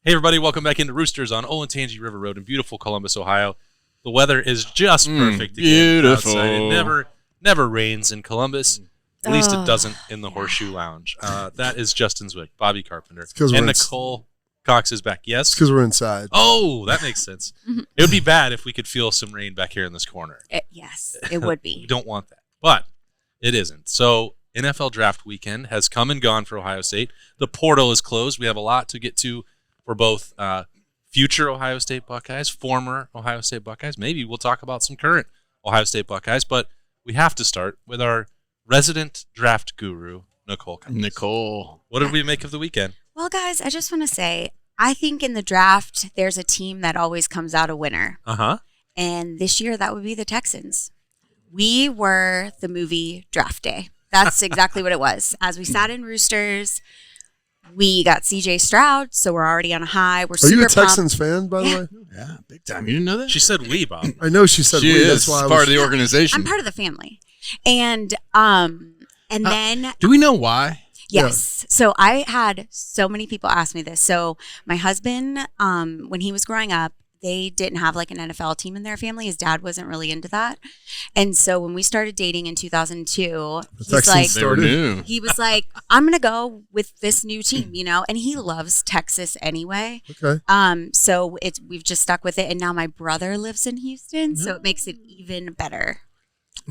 Hey, everybody, welcome back into Roosters on Olentangy River Road in beautiful Columbus, Ohio. The weather is just perfect again. Beautiful. Outside. It never rains in Columbus. At least it doesn't in the Horseshoe Lounge. That is Justin Zwick, Bobby Carpenter, and Nicole Cox is back. Yes? Because we're inside. Oh, that makes sense. It would be bad if we could feel some rain back here in this corner. Yes, it would be. We don't want that, but it isn't. So NFL Draft Weekend has come and gone for Ohio State. The portal is closed. We have a lot to get to for both future Ohio State Buckeyes, former Ohio State Buckeyes. Maybe we'll talk about some current Ohio State Buckeyes, but we have to start with our resident draft guru, Nicole. Nicole. What did we make of the weekend? Well, guys, I just want to say, I think in the draft, there's a team that always comes out a winner. Uh-huh. And this year, that would be the Texans. We were the movie Draft Day. That's exactly what it was. As we sat in Roosters, we got C.J. Stroud, so we're already on a high. We're super pumped. Are you a Texans fan, by the way? Yeah, big time. You didn't know that? She said we, Bob. I know she said She we. is That's why part of the organization. I'm part of the family. And then... Do we know why? Yes. Yeah. So I had so many people ask me this. So my husband, when he was growing up, they didn't have like an NFL team in their family. His dad wasn't really into that. And so when we started dating in 2002, he was like, I'm going to go with this new team, you know, and he loves Texas anyway. Okay. So we've just stuck with it. And now my brother lives in Houston, so it makes it even better.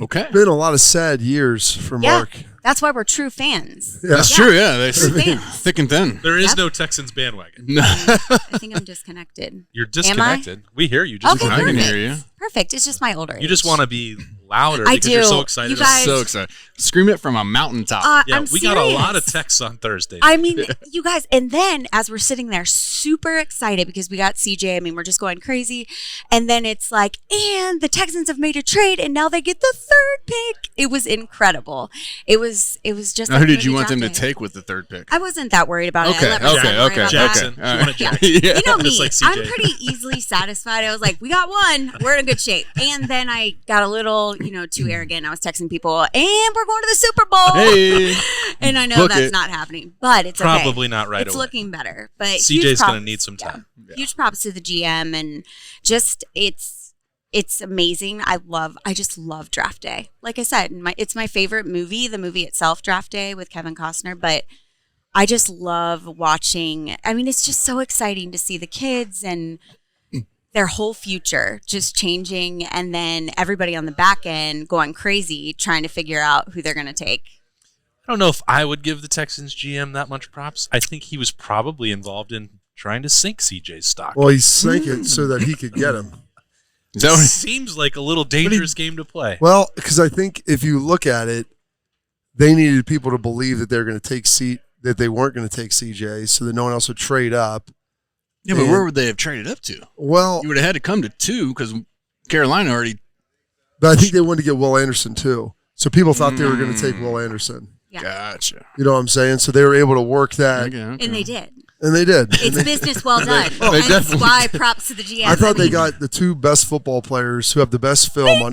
Okay. It's been a lot of sad years for Mark. That's why we're true fans. Yeah. That's true, yeah. They're thick and thin. There is no Texans bandwagon. No. I think I'm disconnected. You're disconnected. We hear you. Just Okay, I can hear you. Perfect. It's just my older age. You just want to be louder I because do. you're so excited. You guys- So excited. Scream it from a mountaintop. Yeah, I'm we serious. got a lot of texts on Thursday. I mean, you guys, and then as we're sitting there super excited because we got CJ, I mean, we're just going crazy. And then it's like, and the Texans have made a trade and now they get the third pick. It was incredible. It was just Now, like who did you movie want them to draft day. take with the third pick? I wasn't that worried about it. I Okay, let my son worry about Jackson. that. You wanted Jackson. Yeah. You know me, Just like CJ. I'm pretty easily satisfied. I was like, we got one. We're in good shape. And then I got a little, too arrogant. I was texting people, and we're going to the Super Bowl. Hey. And I know Book that's it. not happening, but it's okay. Probably not right It's away. looking better. But CJ's going to need some time. Yeah. Huge props to the GM, and just it's amazing. I just love Draft Day. Like I said, it's my favorite movie, the movie itself, Draft Day with Kevin Costner, but I just love watching. I mean, it's just so exciting to see the kids and their whole future just changing, and then everybody on the back end going crazy trying to figure out who they're going to take. I don't know if I would give the Texans GM that much props. I think he was probably involved in trying to sink CJ's stock. Well, he sank it so that he could get him. Is that what Seems like a little dangerous game to play. Well, because I think if you look at it, they needed people to believe that they're going to take that they weren't going to take CJ, so that no one else would trade up. Yeah, but where would they have traded up to? Well, You would have had to come to 2 because Carolina already. but I think they wanted to get Will Anderson too. So people thought they were going to take Will Anderson. Yeah. Gotcha. You know what I'm saying? So they were able to work that, Okay. And they did. and they did. It's business well done. They And that's definitely why props to the GM. I thought they mean, got the two best football players who have the best film on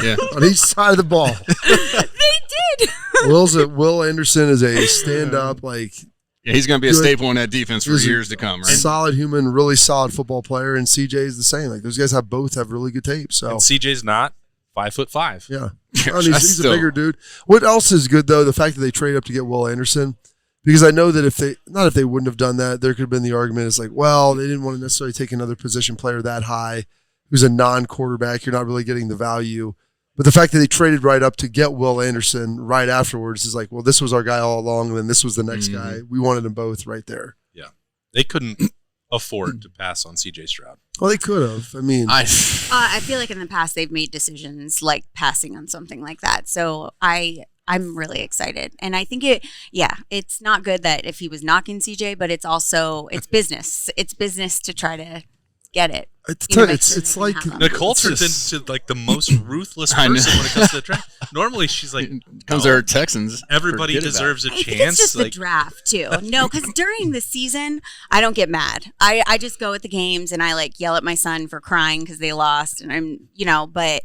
Yeah. each side of the ball. They did. Will Anderson is a stand-up, Yeah, he's going to be a Good. staple in that defense for He's a years to come, right? solid human, really solid football player, and CJ is the same. Like those guys both have really good tape. So And CJ's not 5'5". yeah, Yeah, Oh, and he's still- a bigger dude. What else is good though? The fact that they trade up to get Will Anderson, because I know that if they wouldn't have done that, there could have been the argument. It's like, well, they didn't want to necessarily take another position player that high, who's a non-quarterback. You're not really getting the value. But the fact that they traded right up to get Will Anderson right afterwards is like, well, this was our guy all along, and then this was the next guy. We wanted them both right there. Yeah. They couldn't afford to pass on CJ Stroud. Well, they could have. I mean, I feel like in the past they've made decisions like passing on something like that. So I'm really excited. And I think it's not good that if he was knocking CJ, but it's business. It's business to try to get it. it's like Nicole turns into like the most ruthless I know. person when it comes to the draft. Normally she's like, comes to our Texans. everybody Forget about deserves a I think chance. it's just the draft too. No, because during the season, I don't get mad. I just go at the games and I like yell at my son for crying because they lost, and but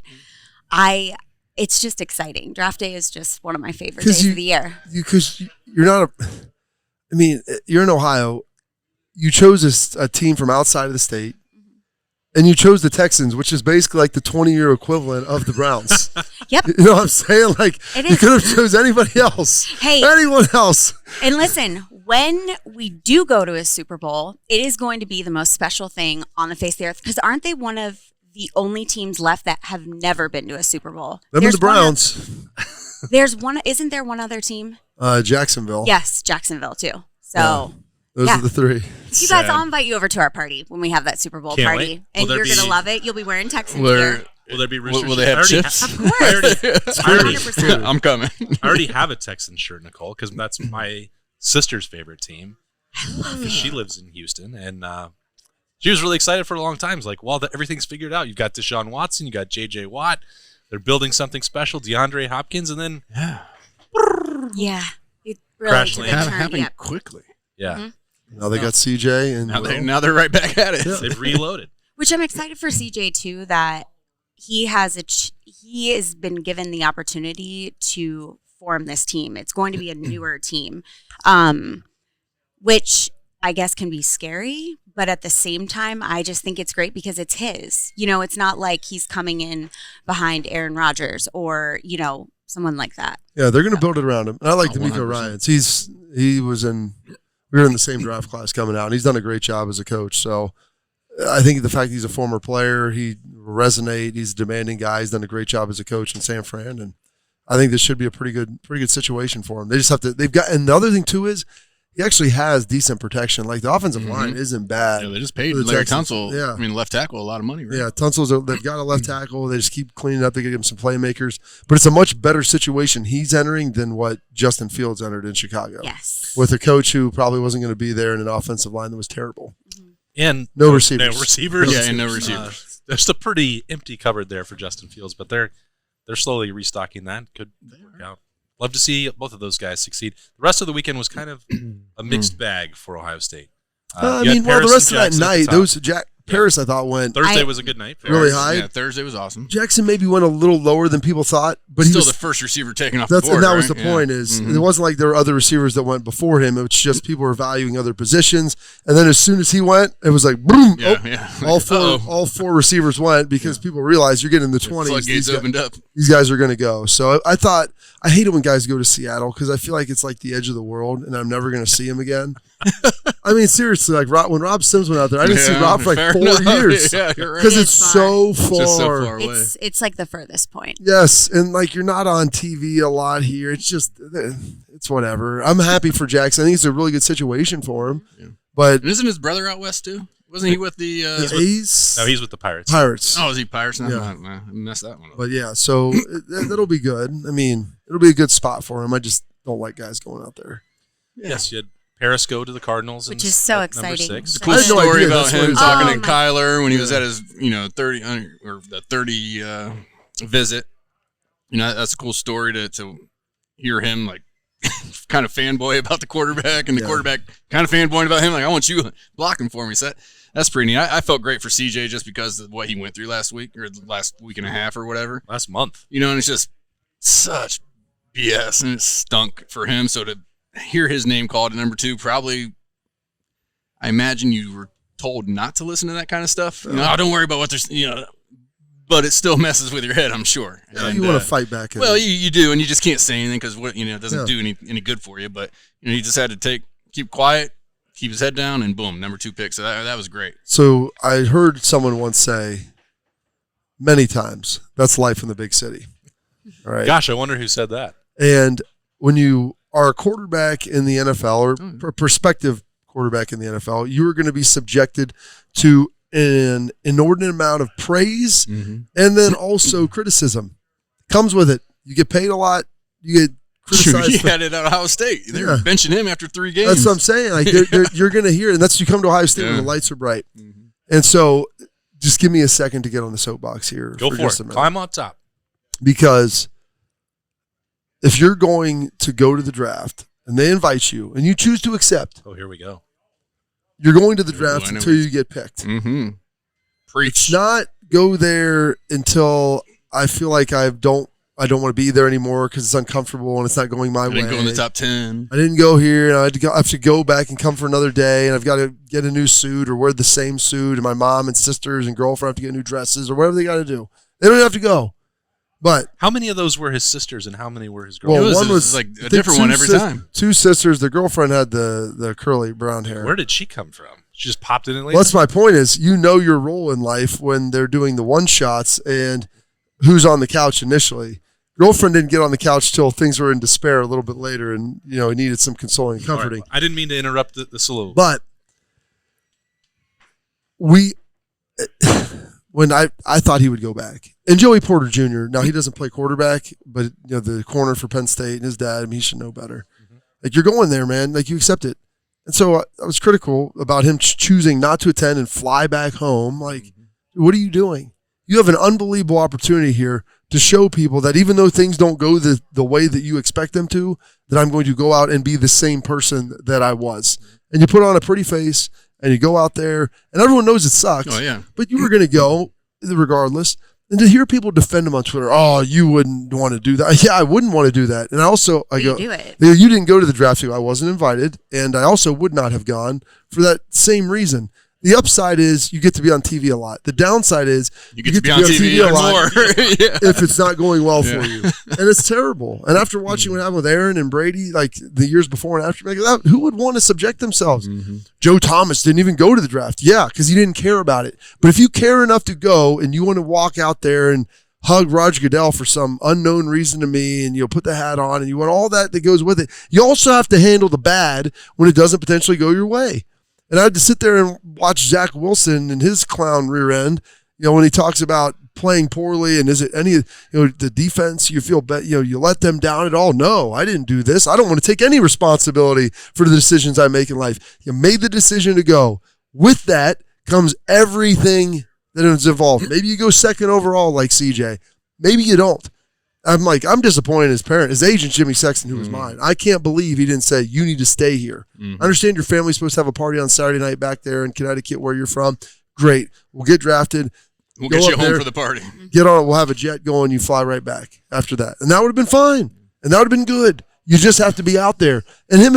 it's just exciting. Draft day is just one of my favorite days of the year. Because you're not you're in Ohio. you chose a team from outside of the state, and you chose the Texans, which is basically like the 20-year equivalent of the Browns. Yep. You know what I'm saying? Like, It you is. could have chose anybody else. Hey. Anyone else. And listen, when we do go to a Super Bowl, it is going to be the most special thing on the face of the earth. Because aren't they one of the only teams left that have never been to a Super Bowl? Them and the Browns. Isn't there one other team? Jacksonville. Yes, Jacksonville too. So Those yeah. are the three. you guys, I'll invite you over to our party when we have that Super Bowl Can't party. wait. And Will there you're going to be- love it. You'll be wearing Texans Where- gear. Will there be Roosters? Will they have I already chips? Of course. I already, 100%. I'm coming. I already have a Texans shirt, Nicole, because that's my sister's favorite team. I love it. She lives in Houston, and she was really excited for a long time. It's like, well, everything's figured out. You've got Deshaun Watson, you got J.J. Watt. They're building something special, DeAndre Hopkins, and then Yeah. It really Crash took a land. turn. happened Yep. quickly. yeah, Now they got CJ and Now they're right back at it. they've reloaded. Which I'm excited for CJ too, that he has he has been given the opportunity to form this team. It's going to be a newer team, which I guess can be scary, but at the same time, I just think it's great because it's his. You know, it's not like he's coming in behind Aaron Rodgers or someone like that. Yeah, they're going to build it around him. And I like Oh, D'Amico 100%. Ryans. We were in the same draft class coming out, and he's done a great job as a coach. So I think the fact he's a former player, he resonate. He's a demanding guy. He's done a great job as a coach in San Fran, and I think this should be a pretty good situation for him. They just have to. And the other thing too is he actually has decent protection. Like the offensive line isn't bad. Yeah, they just paid The Larry Texans, Tunsil, yeah. I mean, left tackle, a lot of money, right? Yeah, they've got a left tackle. They just keep cleaning up. They get him some playmakers. But it's a much better situation he's entering than what Justin Fields entered in Chicago. Yes. With a coach who probably wasn't going to be there in an offensive line that was terrible. And No receivers. No receivers. Yeah, and no receivers. There's a pretty empty cupboard there for Justin Fields, but they're slowly restocking that. Could work out. Love to see both of those guys succeed. The rest of the weekend was kind of a mixed bag for Ohio State. I You had mean, Paris the rest of and that Jackson at the night, top. Paris, I thought, went Thursday was a good night. really Paris. high. Yeah, Thursday was awesome. Jackson maybe went a little lower than people thought, but he Still was the first receiver taken off the That's board, and that was the right? point. Yeah. Is Mhm. it wasn't like there were other receivers that went before him. It was just people were valuing other positions. And then as soon as he went, it was like boom. Yeah, oh, yeah. all four receivers went because people realized you're getting in the 20s. Floodgates opened up. These guys are going to go. So I thought I hate it when guys go to Seattle because I feel like it's like the edge of the world, and I'm never going to see him again. I mean, seriously, like when Rob Sims went out there, I didn't see Yeah, Rob for like fair 4 enough. years Yeah, you're right. because It it's is so It's just so far. far away. It's like the furthest point. Yes, and like you're not on TV a lot here. It's just it's whatever. I'm happy for Jackson. I think it's a really good situation for him. Yeah. But And isn't his brother out west too? Wasn't he with the? A's, No, he's with the Pirates. Pirates. Oh, is he Pirates? No, Yeah. I messed that one up. But yeah, so that'll be good. I mean, it'll be a good spot for him. I just don't like guys going out there. Yes, you had Paris go to the Cardinals, Which and is so at number exciting. 6. Cool I had no story idea about that's what him it was. talking Oh, to my- Kyler when he was at his 30 or the 30 visit. That's a cool story to hear him like kind of fanboy about the quarterback and the quarterback kind of fanboying about him. Like, I want you blocking for me. So that's pretty neat. I felt great for CJ just because of what he went through last week or the last week and a half or whatever. Last month. And it's just such BS and it stunk for him. So to hear his name called at number 2, probably, I imagine you were told not to listen to that kind of stuff. Don't worry about what they're, but it still messes with your head, I'm sure. And, you want to fight back. Well, you do, and you just can't say anything because it doesn't do any good for you. But he just had to keep quiet, keep his head down, and boom, number 2 pick. So that was great. So I heard someone once say many times, that's life in the big city. All right. Gosh, I wonder who said that. And when you are a quarterback in the NFL or a prospective quarterback in the NFL, you are going to be subjected to an inordinate amount of praise and then also criticism. Comes with it. You get paid a lot. You get criticized. He had it at Ohio State. They were benching him after 3 games. That's what I'm saying. Like you're going to hear it. And that's you come to Ohio State when the lights are bright. And so just give me a second to get on the soapbox here. Go for just a it. minute. Climb on top. Because if you're going to go to the draft and they invite you and you choose to accept, Oh, here we go. you're going to the draft I know until what you get picked. Preach. Not go there until I feel like I I don't want to be there anymore because it's uncomfortable and it's not going my way. I didn't go in the top 10. I didn't go here, and I have to go back and come for another day, and I've got to get a new suit or wear the same suit, and my mom and sisters and girlfriend have to get new dresses or whatever they got to do. They don't have to go. But how many of those were his sisters and how many were his well, girlfriends? one was like a different one every time. 2 sisters. The girlfriend had the curly brown hair. Where did she come from? She just popped in later? Well, that's my point is you know your role in life when they're doing the one shots and who's on the couch initially. Girlfriend didn't get on the couch till things were in despair a little bit later, and he needed some consoling and comforting. Right. I didn't mean to interrupt the soliloquy. But when I thought he would go back, and Joey Porter Jr. Now he doesn't play quarterback, but the corner for Penn State and his dad, I mean, he should know better. Mm-hmm. Like you're going there, man. Like you accept it, and so I was critical about him choosing not to attend and fly back home. Like, what are you doing? You have an unbelievable opportunity here to show people that even though things don't go the way that you expect them to, that I'm going to go out and be the same person that I was. And you put on a pretty face and you go out there and everyone knows it sucks. Oh, yeah. But you were going to go regardless. And to hear people defend him on Twitter, oh, you wouldn't want to do that. Yeah, I wouldn't want to do that. And I also, do it. You didn't go to the draft too. I wasn't invited. And I also would not have gone for that same reason. The upside is you get to be on TV a lot. The downside is you get to be on TV a lot more if it's not going well for you. And it's terrible. And after watching what happened with Aaron and Brady, like the years before and after, like that, who would want to subject themselves? Mm-hmm. Joe Thomas didn't even go to the draft. Yeah, because he didn't care about it. But if you care enough to go and you want to walk out there and hug Roger Goodell for some unknown reason to me and put the hat on and you want all that goes with it, you also have to handle the bad when it doesn't potentially go your way. And I had to sit there and watch Zach Wilson and his clown rear end, when he talks about playing poorly and is it any, the defense, you feel, you let them down at all? No, I didn't do this. I don't want to take any responsibility for the decisions I make in life. You made the decision to go. With that comes everything that is involved. Maybe you go second overall like CJ. Maybe you don't. I'm disappointed in his parent, his agent, Jimmy Sexton, who was mine. I can't believe he didn't say, you need to stay here. I understand your family's supposed to have a party on Saturday night back there in Connecticut where you're from. Great. We'll get drafted. We'll get you home for the party. Get on it. We'll have a jet going. You fly right back after that. And that would have been fine. And that would have been good. You just have to be out there. And him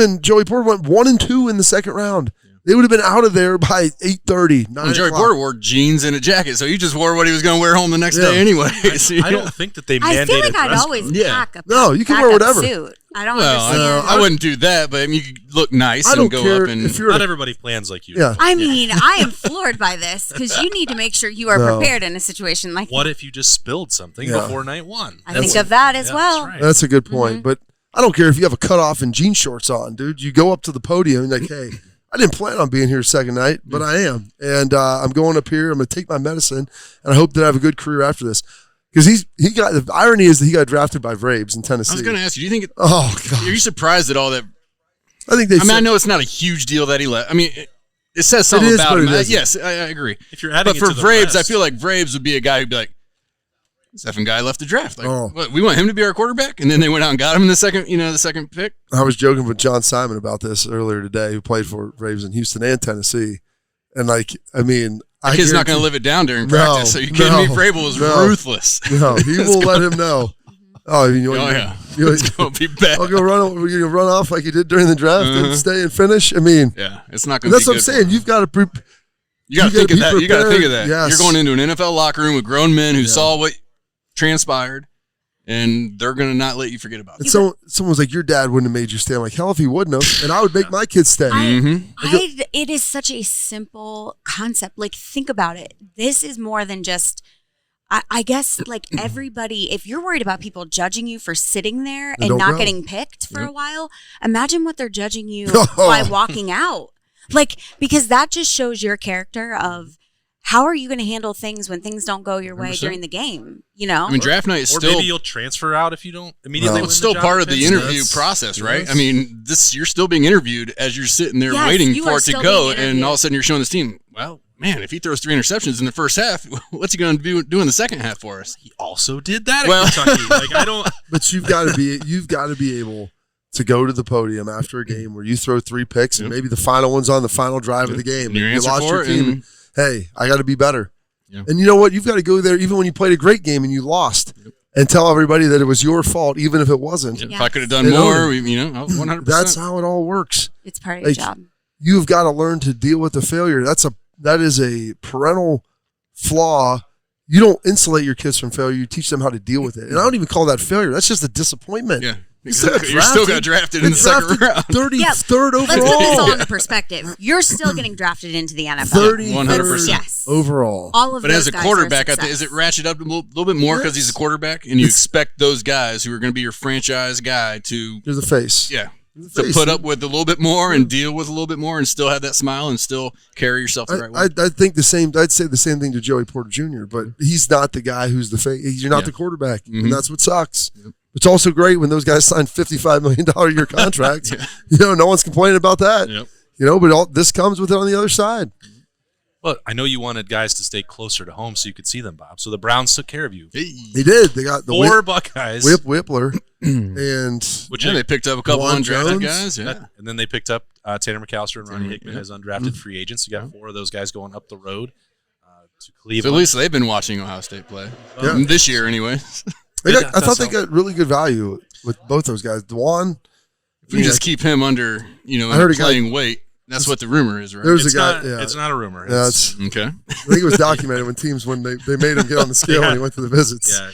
and Joey Porter went 1-2 in the second round. They would have been out of there by 8:30, 9 o'clock. Joey Porter wore jeans and a jacket, so he just wore what he was going to wear home the next day anyway. I don't think that they mandated I feel like I'd always pack a No, you can wear whatever. Suit. I don't understand. I wouldn't do that, but you could look nice and go up. And not everybody plans like you. Yeah. I mean, I am floored by this because you need to make sure you are prepared in a situation like what if you just spilled something before night one? I think of that as well. That's right. That's a good point. But I don't care if you have a cutoff and jean shorts on, dude. You go up to the podium and like, hey, I didn't plan on being here second night, but I am. And I'm going up here. I'm going to take my medicine, and I hope that I have a good career after this. Because the irony is that he got drafted by Vrabes in Tennessee. I was going to ask you, do you think oh, God. Are you surprised at all that? I I know it's not a huge deal that he left. I mean, it says something about him. Yes, I agree. If you're adding but for Vrabes, I feel like Vrabes would be a guy who'd be like, this effing guy left the draft. Like, what, we want him to be our quarterback? And then they went out and got him in the second pick. I was joking with John Simon about this earlier today, who played for Braves in Houston and Tennessee. And The kid's not going to live it down during practice. So you kidding me? Vrabel was ruthless. No, he will let him know. Oh, yeah. It's going to be bad. I'll go run off like you did during the draft and stay and finish. I mean, yeah, it's not going to be good. That's what I'm saying. You've got to You got to think of that. You got to think of that. Yes. You're going into an NFL locker room with grown men who saw what transpired, and they're going to not let you forget about it. And someone's like, your dad wouldn't have made you stay. I'm like, hell if he wouldn't have, and I would make my kids stay. It is such a simple concept. Like, think about it. This is more than just, I guess, like everybody, if you're worried about people judging you for sitting there and not getting picked for a while, imagine what they're judging you by walking out. Like, because that just shows your character of, how are you going to handle things when things don't go your way 100%. During the game? I mean, draft night is still... Or maybe you'll transfer out if you don't immediately win it's still part of the interview process, right? Yes. I mean, you're still being interviewed as you're sitting there waiting for it to go, and all of a sudden you're showing this team, well, man, if he throws 3 interceptions in the first half, what's he going to do in the second half for us? He also did that at Kentucky. But you've got to be able to go to the podium after a game where you throw 3 picks and maybe the final one's on the final drive of the game. You lost your team. Hey, I got to be better. Yeah. And you know what? You've got to go there even when you played a great game and you lost. Yep. and tell everybody that it was your fault, even if it wasn't. If I could have done more, 100%. That's how it all works. It's part of your job. You've got to learn to deal with the failure. That is a parental flaw. You don't insulate your kids from failure. You teach them how to deal with it. And I don't even call that failure. That's just a disappointment. Yeah. Exactly. You still got drafted in the second round. 33rd overall. Let's put this all into perspective. You're still getting drafted into the NFL. 100%. Yes. Overall. All of but those as a guys quarterback, are I think, is it ratchet up a little bit more because he's a quarterback, and you expect those guys who are going to be your franchise guy to You're the face. Yeah. To put up with a little bit more and deal with a little bit more and still have that smile and still carry yourself the right way. I think the same. I'd say the same thing to Joey Porter Jr., but he's not the guy who's the face. You're not the quarterback, and that's what sucks. Yep. It's also great when those guys sign $55 million a year contracts. No one's complaining about that. Yep. But this comes with it on the other side. Well, I know you wanted guys to stay closer to home so you could see them, Bob. So the Browns took care of you. They did. They got the 4 Buckeyes. Whippler. And they picked up a couple undrafted guys. Yeah. And then they picked up Tanner McAllister and Ronnie Hickman as undrafted free agents. You got 4 of those guys going up the road to Cleveland. So at least they've been watching Ohio State play. This year, anyway. I thought they got really good value with both those guys. Dwan. If we just keep him under, playing weight. That's what the rumor is, right? It's not a rumor. It's, okay. I think it was documented when they made him get on the scale when he went to the visits. Yeah,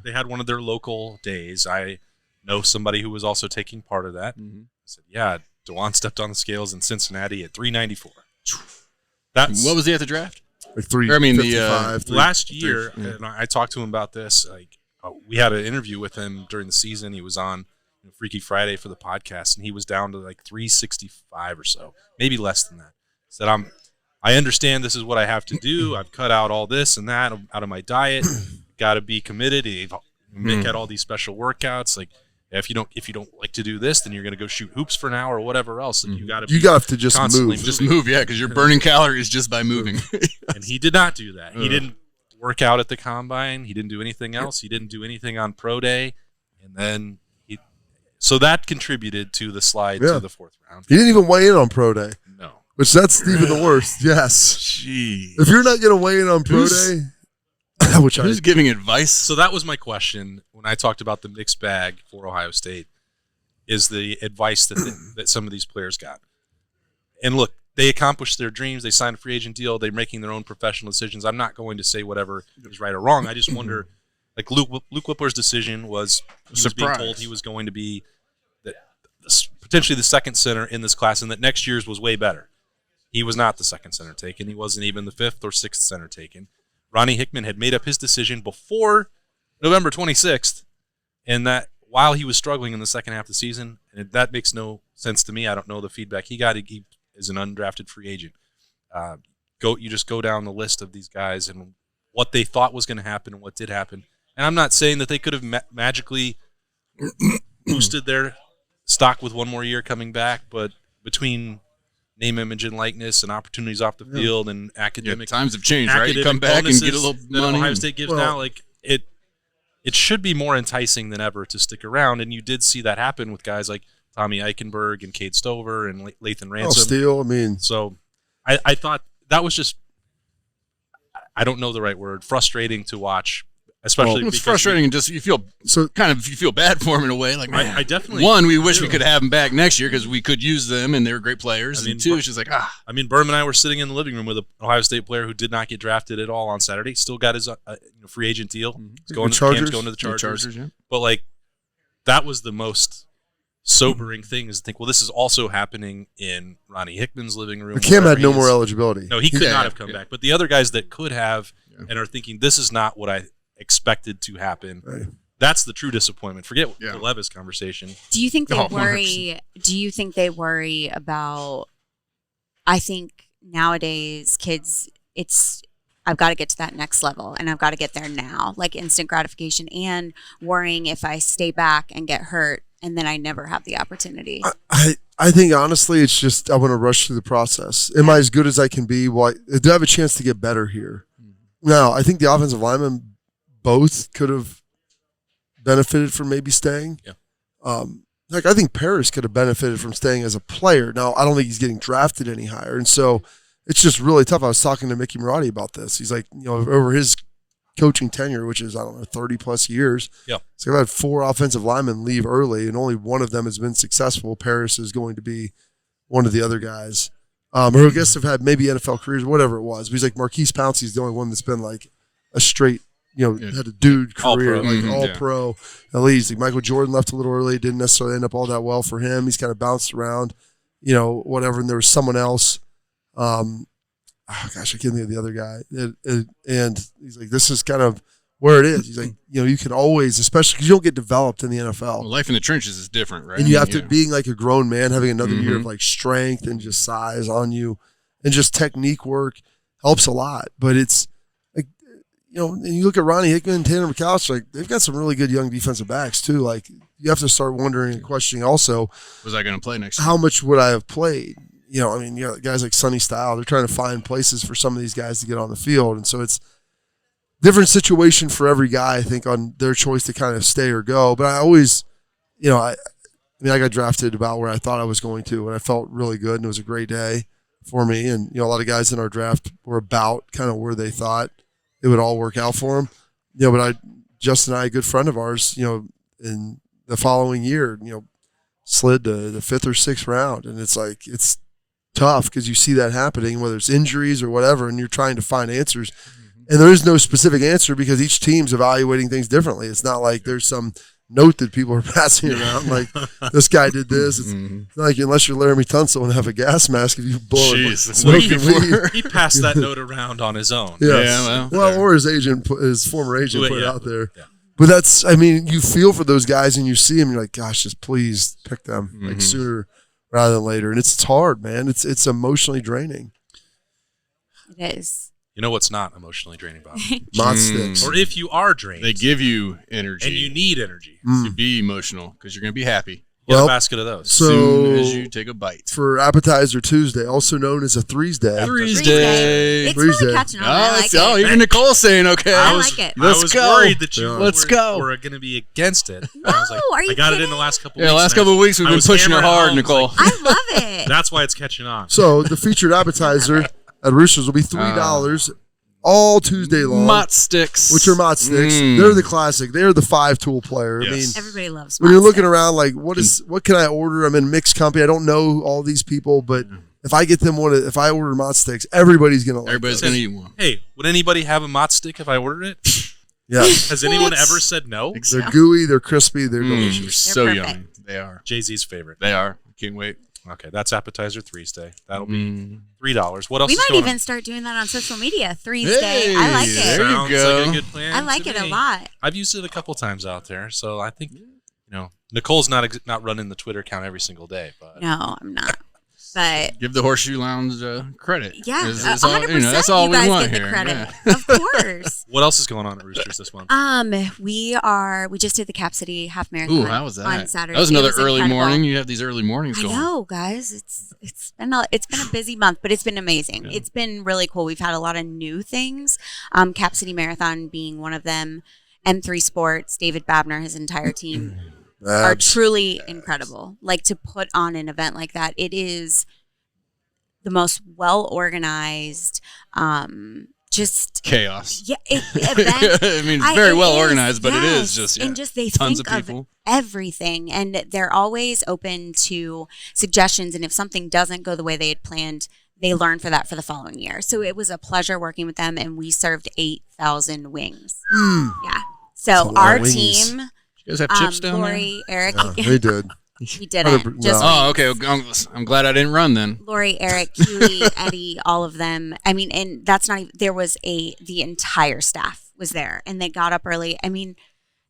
they had one of their local days. I know somebody who was also taking part of that. I said, yeah, DeJuan stepped on the scales in Cincinnati at 394. What was he at the draft? Like 355. Last year, and I talked to him about this. We had an interview with him during the season. He was on Freaky Friday for the podcast, and he was down to like 365 or so, maybe less than that. Said, I understand this is what I have to do. I've cut out all this and that out of my diet. Got to be committed. Mick had all these special workouts. Like if you don't like to do this, then you're going to go shoot hoops for an hour or whatever else. And you got to just move. Just move, because you're burning calories just by moving. And he did not do that. He didn't work out at the combine. He didn't do anything else. He didn't do anything on pro day, and then. So that contributed to the slide to the 4th round. He didn't even weigh in on pro day. No. Which that's even the worst. Yes. Jeez. If you're not going to weigh in on pro day, who's giving advice? So that was my question when I talked about the mixed bag for Ohio State, is the advice that some of these players got. And look, they accomplished their dreams. They signed a free agent deal. They're making their own professional decisions. I'm not going to say whatever is right or wrong. I just wonder, like Luke Whippler's decision was he was being told he was going to be potentially the second center in this class, and that next year's was way better. He was not the second center taken. He wasn't even the 5th or 6th center taken. Ronnie Hickman had made up his decision before November 26th, and that while he was struggling in the second half of the season, and that makes no sense to me. I don't know the feedback he got. He is an undrafted free agent. You just go down the list of these guys and what they thought was going to happen and what did happen. And I'm not saying that they could have magically boosted their stock with one more year coming back, but between name, image, and likeness and opportunities off the field and academic times have changed, right? You come back and get a little money. Ohio State gives now, like it should be more enticing than ever to stick around, and you did see that happen with guys like Tommy Eichenberg and Cade Stover and Lathan Ransom. Steele, so I thought that was just, I don't know the right word, frustrating to watch. Especially it's frustrating and just you feel bad for him in a way. Like, man, I definitely we wish we could have them back next year because we could use them and they're great players. And 2, it's just like Berm and I were sitting in the living room with an Ohio State player who did not get drafted at all on Saturday. Still got his free agent deal. He's going to the camps, going to the Chargers. But like that was the most sobering thing is to think, well, this is also happening in Ronnie Hickman's living room. Cam had no more eligibility. No, he could not have come back. But the other guys that could have and are thinking this is not what I expected to happen. Right. That's the true disappointment. Forget the Levis conversation. Do you think they worry? Do you think they worry about? I think nowadays kids, I've got to get to that next level, and I've got to get there now, like instant gratification, and worrying if I stay back and get hurt, and then I never have the opportunity. I think honestly, it's just I want to rush through the process. Am I as good as I can be? Do I have a chance to get better here? Now, I think the offensive linemen both could have benefited from maybe staying. Yeah. I think Paris could have benefited from staying as a player. Now, I don't think he's getting drafted any higher. And so it's just really tough. I was talking to Mickey Marotti about this. He's like, over his coaching tenure, which is, I don't know, 30 plus years. Yeah. So I've had 4 offensive linemen leave early, and only one of them has been successful. Paris is going to be one of the other guys. Or I guess have had maybe NFL careers, whatever it was. But he's like Marquise Pouncey's the only one that's been like a straight, had a dude career, all pro at least. Like Michael Jordan left a little early, didn't necessarily end up all that well for him. He's kind of bounced around, whatever. And there was someone else. I can't think of the other guy. And he's like, this is kind of where it is. He's like, you can always, especially because you don't get developed in the NFL. Well, life in the trenches is different, right? And you have to, being like a grown man, having another year of like strength and just size on you and just technique work helps a lot. But it's like, and you look at Ronnie Hickman and Tanner McAllister, like they've got some really good young defensive backs too. Like you have to start wondering and questioning also, was I going to play next year? How much would I have played? You got guys like Sonny Style. They're trying to find places for some of these guys to get on the field. And so it's different situation for every guy, I think, on their choice to kind of stay or go. But I always, I got drafted about where I thought I was going to, and I felt really good, and it was a great day for me. And, a lot of guys in our draft were about kind of where they thought it would all work out for them. But Justin and I, a good friend of ours, in the following year, slid to the 5th or 6th round. And it's like, it's tough because you see that happening, whether it's injuries or whatever, and you're trying to find answers. And there is no specific answer because each team's evaluating things differently. It's not like there's some note that people are passing around like this guy did this. It's not like unless you're Laramie Tunsil and have a gas mask if you blow it. He passed that note around on his own. Yes. Well, or his former agent put it out there. Yeah. But that's, you feel for those guys and you see them, you're like, gosh, just please pick them like sooner rather than later. And it's hard, man. It's emotionally draining. It is. You know what's not emotionally draining about Mod sticks. Or if you are drained. They give you energy. And you need energy. To be emotional because you're going to be happy. Get a basket of those. So, soon as you take a bite. For Appetizer Tuesday, also known as a Threes Day. Threes Day. It's really catching on. I like it. Even Nicole saying, okay. I like it. I was worried that you were going to be against it. No, I was like, are you I got kidding? it in the last couple weeks. Yeah, the last couple of weeks we've been pushing it hard, Nicole. I love it. That's why it's catching on. So the featured appetizer at Roosters will be $3 all Tuesday long. Mott sticks. Which are Mott sticks. They're the classic. They're the 5-tool player. Yes. I mean, everybody loves when you're looking around like, what can I order? I'm in mixed company. I don't know all these people, but if I get them if I order Mott sticks, everybody's going to like Everybody's going to eat one. Hey, would anybody have a Mott stick if I ordered it? Yes. Has anyone ever said no? They're gooey, they're crispy, they're delicious. So yummy. They are. Jay-Z's favorite. They are. Can't wait. Okay, that's Appetizer Threes Day. That'll be $3. What else We is might going even on? start doing that on social media. Threes Day. I like it. There you Sounds go. like a good plan. I like it a lot. I've used it a couple times out there, so I think Nicole's not running the Twitter account every single day, but No, I'm not. But give the Horseshoe Lounge credit. yeah, It's 100%. that's all you we guys want get the here. credit. Yeah. Of course. What else is going on at Roosters this month? We just did the Cap City half marathon. Ooh, how was that? On Saturday. That was another It early incredible. morning. You have these early mornings I going. know, guys. It's been a busy month, but it's been amazing. Yeah. It's been really cool. We've had a lot of new things. Cap City Marathon being one of them. M3 Sports, David Babner, his entire team are truly incredible. Like to put on an event like that, it is the most well organized. Just chaos. Yeah, event. I mean, it's very well organized, but yes. it is just and just they tons think of people. Everything, and they're always open to suggestions. And if something doesn't go the way they had planned, they learn for that for the following year. So it was a pleasure working with them, and we served 8,000 wings. Yeah. So our team, You guys have chips down Lori, Eric, We did. we didn't. Just there? Oh, okay. I'm glad I didn't run then. Lori, Eric, Huey, Eddie, all of them. I mean, and that's not even, there was the entire staff was there and they got up early. I mean,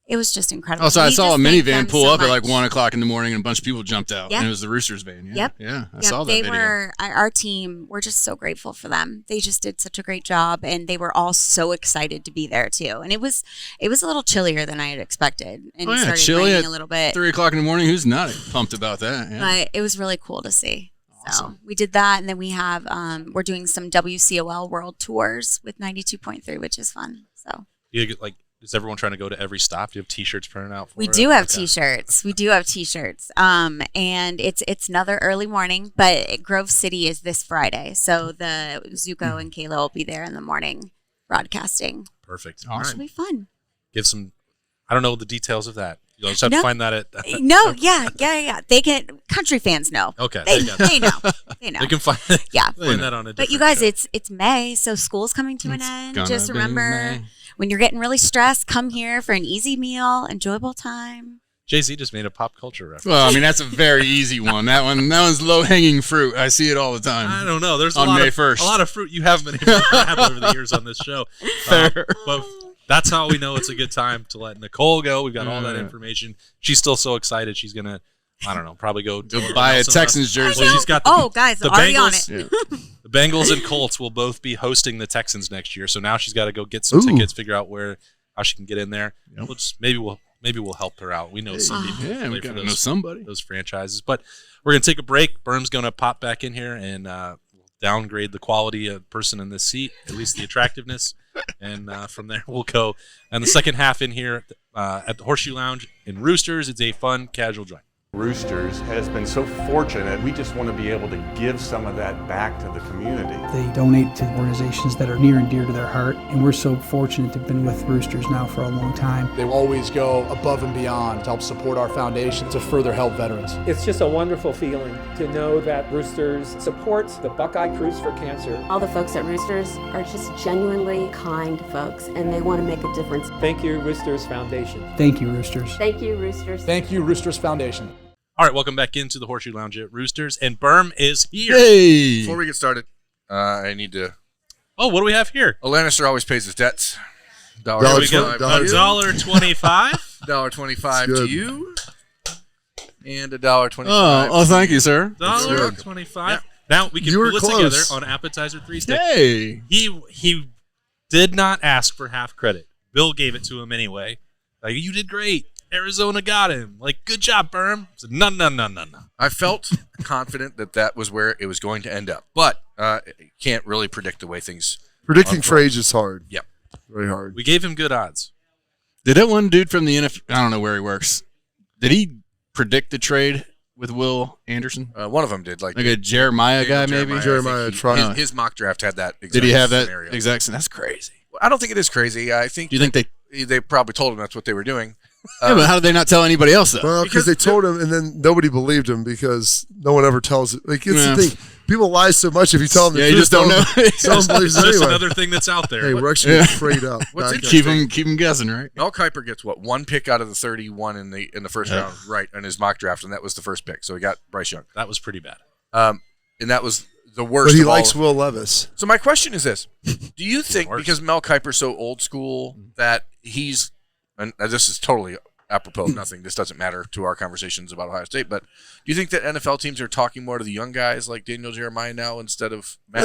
it was just incredible. Oh, so I saw a just thank minivan them pull so up at like much. 1 o'clock in the morning and a bunch of people jumped out. Yep. And it was the Roosters van. Yeah. Yep. Yeah. I Yep, saw that they video. were our team. We're just so grateful for them. They just did such a great job, and they were all so excited to be there too. And it was a little chillier than I had expected, and it started chilly raining at a little bit. 3 o'clock in the morning. Who's not pumped about that? Yeah. But it was really cool to see. Awesome. So we did that, and then we have we're doing some WCOL World Tours with 92.3, which is fun. So You get, is everyone trying to go to every stop? Do you have T-shirts printed out for we it? do have Okay. T-shirts. We do have T-shirts. And it's another early morning, but Grove City is this Friday, so the Zuko and Kayla will be there in the morning broadcasting. Perfect. It'll be fun. Give some. I don't know the details of that. You'll just have to find that at. Yeah. They can. Country fans know. Okay. They know. They know. They can find. Yeah. Find that on a. But you guys, it's May, so school's coming to an end. Just remember, when you're getting really stressed, come here for an easy meal, enjoyable time. Jay-Z just made a pop culture reference. Well, I mean, that's a very easy one. That one's low-hanging fruit. I see it all the time. I don't know. There's on May 1st. A lot of fruit you haven't been able to grab over the years on this show. Fair. But that's how we know it's a good time to let Nicole go. We've got all that information. She's still so excited. She's going to, I don't know, probably go buy a Texans jersey. Well, she's got guys, the already Bengals, on it. The Bengals and Colts will both be hosting the Texans next year. So now she's got to go get some tickets, figure out how she can get in there. Yep. Maybe we'll help her out. We know some people. Yeah, we play got for to know somebody. Those franchises. But we're going to take a break. Berm's going to pop back in here and downgrade the quality of person in this seat, at least the attractiveness. And from there, we'll go. And the second half in here at the Horseshoe Lounge in Roosters, it's a fun, casual joint. Roosters has been so fortunate. We just want to be able to give some of that back to the community. They donate to organizations that are near and dear to their heart, and we're so fortunate to have been with Roosters now for a long time. They always go above and beyond to help support our foundation to further help veterans. It's just a wonderful feeling to know that Roosters supports the Buckeye Cruise for Cancer. All the folks at Roosters are just genuinely kind folks, and they want to make a difference. Thank you, Roosters Foundation. Thank you, Roosters. Thank you, Roosters. Thank you, Roosters Foundation. All right, welcome back into the Horseshoe Lounge at Roosters, and Berm is here. Hey! Before we get started, I need to. Oh, what do we have here? A Lannister always pays his debts. $1.25. $1.25 to you, and $1.25. Oh, thank you, sir. $1.25. Yeah. Now we can You were pull it close. together on appetizer 3 stick. Hey! He did not ask for half credit. Bill gave it to him anyway. Like, you did great. Arizona got him. Like, good job, Berm. I said, no. I felt confident that was where it was going to end up, but can't really predict the way things. Predicting trades is hard. Yep. Very hard. We gave him good odds. Did that one dude from the NFL? I don't know where he works. Did he predict the trade with Will Anderson? One of them did, like a Jeremiah guy, maybe. Jeremiah tried. His mock draft had that. Exact Did he have that scenario. exact? That's crazy. I don't think it is crazy. I think. Do you think they probably told him that's what they were doing? Yeah, but how did they not tell anybody else though? Well, because they told him, and then nobody believed him because no one ever tells it. Like, it's the thing. People lie so much if you tell them the Yeah, truth, you just don't know. Someone believes It's it just anyway. another thing that's out there. Hey, we're actually going to trade up. What's Back interesting- keep him guessing, right? Mel Kiper gets what, one pick out of the 31 in the first round, right, in his mock draft, and that was the first pick. So he got Bryce Young. That was pretty bad. And that was the worst. But he of all. likes Will Levis. So my question is this: do you think because Mel Kiper's so old school that he's, and this is totally apropos of nothing, this doesn't matter to our conversations about Ohio State, but do you think that NFL teams are talking more to the young guys like Daniel Jeremiah now instead of Matt?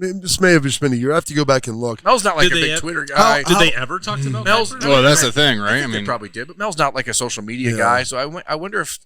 This may have just been a year. I have to go back and look. Mel's not like Did a they big ever- Twitter guy. Did they ever talk to Mel Mel's Kiper? Well, that's the thing, right? I think they probably did, but Mel's not like a social media guy. So I wonder if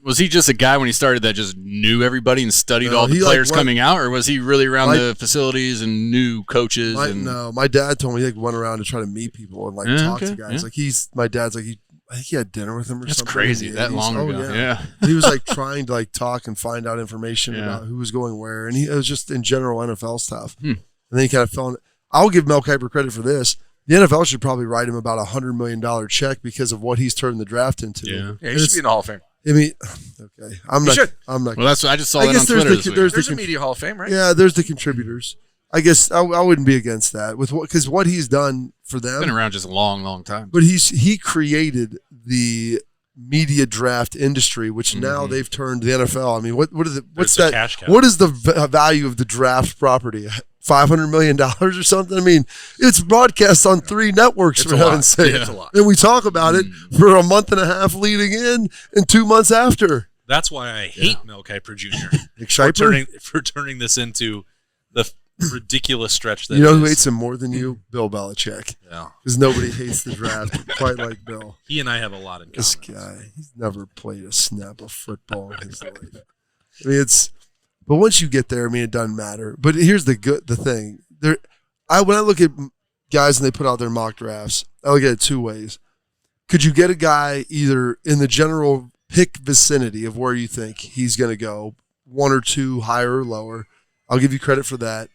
was he just a guy when he started that just knew everybody and studied No, all the he, players like, coming out, or was he really around the facilities and knew coaches? No, my dad told me he went around to try to meet people and talk to guys. Yeah. My dad's like I think he had dinner with him or That's something. crazy. in the That 80s. long ago. Yeah. He was trying to talk and find out information about who was going where, and it was just in general NFL stuff. And then he kind of fell in. I'll give Mel Kiper credit for this. The NFL should probably write him about $100 million check because of what he's turned the draft into. Yeah, he should be in the Hall of Fame. I mean, okay, I'm not. Well, that's I just saw I that guess on Twitter. This week. There's a media Hall of Fame, right? Yeah, there's the contributors. I guess I wouldn't be against that because what he's done for them. Been around just a long time. But he created the media draft industry, which now they've turned the NFL. I mean, what's that? Cash cow. What is the value of the draft property? $500 million or something? I mean, it's broadcast on 3 networks, for heaven's sake. It's a lot. And we talk about it for a month and a half leading in and 2 months after. That's why I hate Mel Kiper Jr. Nick for Shiper? turning this into the ridiculous stretch that You know it who is. hates him more than you? Bill Belichick. Yeah. Because nobody hates the draft quite like Bill. He and I have a lot in common. This guy, he's never played a snap of football in his life. I mean, but once you get there, I mean, it doesn't matter. But here's the thing. When I look at guys and they put out their mock drafts, I look at it 2 ways. Could you get a guy either in the general pick vicinity of where you think he's going to go, 1 or 2 higher or lower? I'll give you credit for that.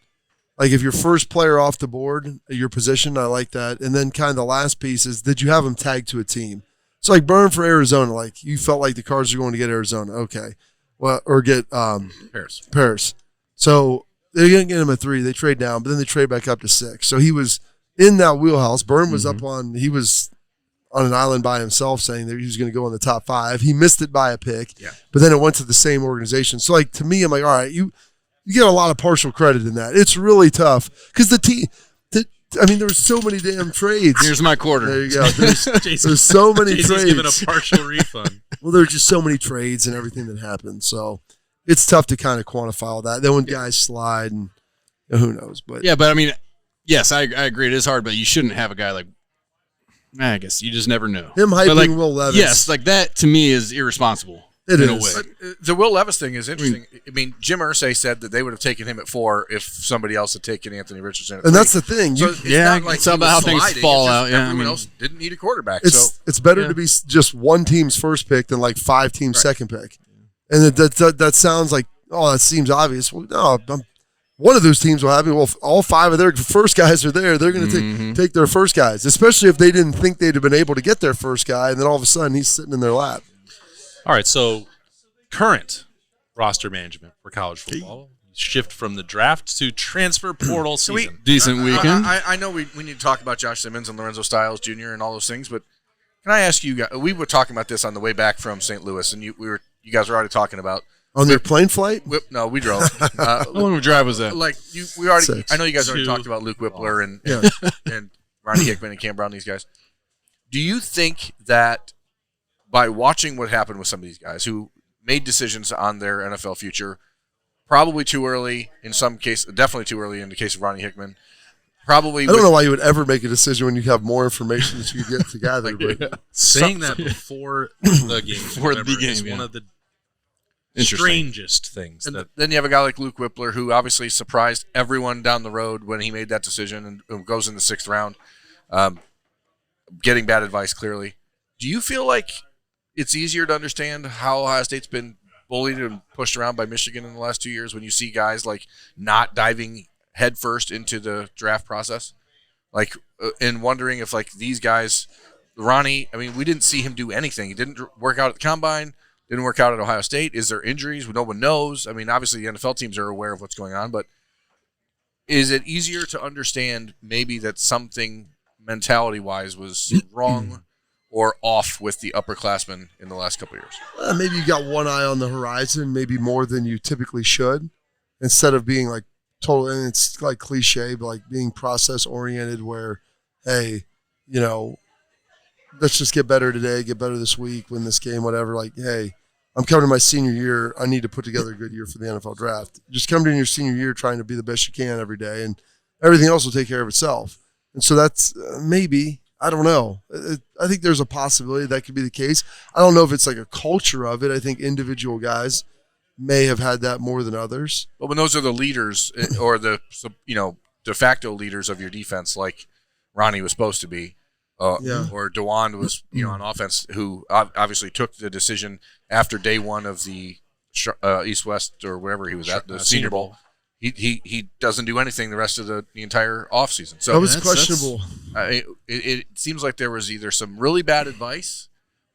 Like if your first player off the board at your position, I like that. And then kind of the last piece is, did you have them tagged to a team? So like Burn for Arizona, like you felt like the Cards are going to get Arizona. Okay. Well, or get Paris. So they're going to get him a 3. They trade down, but then they trade back up to 6. So he was in that wheelhouse. Burn was he was on an island by himself saying that he was going to go in the top 5. He missed it by a pick, but then it went to the same organization. So like to me, I'm like, all right, you get a lot of partial credit in that. It's really tough because there were so many damn trades. Here's my quarter. There you go. There's so many trades. Giving a partial refund. Well, there's just so many trades and everything that happened. So it's tough to kind of quantify all that. Then when guys slide and who knows. But yeah, but I mean, yes, I agree. It is hard, but you shouldn't have a guy like, I guess you just never know. Him hyping Will Levis. Yes, like that to me is irresponsible. It in is. a way. But, the Will Levis thing is interesting. I mean, Jim Irsay said that they would have taken him at 4 if somebody else had taken Anthony Richardson at 3. And that's the thing. So it's not like it's about how things fall out. Yeah, everyone else didn't need a quarterback. It's better to be just one team's first pick than like 5 teams' second pick. And that sounds like, that seems obvious. Well, no, one of those teams will have it. Well, if all 5 of their first guys are there, they're going to take their first guys, especially if they didn't think they'd have been able to get their first guy, and then all of a sudden he's sitting in their lap. All right, so current roster management for college football shift from the draft to transfer portal season. Decent weekend. I know we need to talk about Josh Simmons and Lorenzo Styles Jr. and all those things, but can I ask you guys? We were talking about this on the way back from St. Louis, and you guys were already talking about on their plane flight. No, we drove. How long of a drive was that? Like we already. 6. I know you guys already talked about Luke Whippler and Ronnie Hickman and Cam Brown. These guys. Do you think that by watching what happened with some of these guys who made decisions on their NFL future, probably too early in some cases, definitely too early in the case of Ronnie Hickman. Probably. I don't know why you would ever make a decision when you have more information that you get together. But saying that before the game, before the game, is one of the strangest things. And then you have a guy like Luke Whippler who obviously surprised everyone down the road when he made that decision and goes in the 6th round, getting bad advice clearly. Do you feel like it's easier to understand how Ohio State's been bullied and pushed around by Michigan in the last 2 years when you see guys like not diving headfirst into the draft process? Like, and wondering if like these guys, Ronnie, I mean, we didn't see him do anything. He didn't work out at the combine, didn't work out at Ohio State. Is there injuries? No one knows. I mean, obviously the NFL teams are aware of what's going on, but is it easier to understand maybe that something mentality-wise was wrong or off with the upperclassmen in the last couple of years? Maybe you got one eye on the horizon, maybe more than you typically should, instead of being like total, and it's like cliche, but like being process-oriented where, hey, let's just get better today, get better this week, win this game, whatever. Like, hey, I'm coming to my senior year. I need to put together a good year for the NFL draft. Just come in your senior year trying to be the best you can every day, and everything else will take care of itself. And so that's maybe – I don't know. I think there's a possibility that could be the case. I don't know if it's like a culture of it. I think individual guys may have had that more than others. But when those are the leaders or the de facto leaders of your defense, like Ronnie was supposed to be, or DeWan was on offense, who obviously took the decision after day one of the East-West or wherever he was at, the Senior Bowl. He doesn't do anything the rest of the entire offseason. So that was questionable. It seems like there was either some really bad advice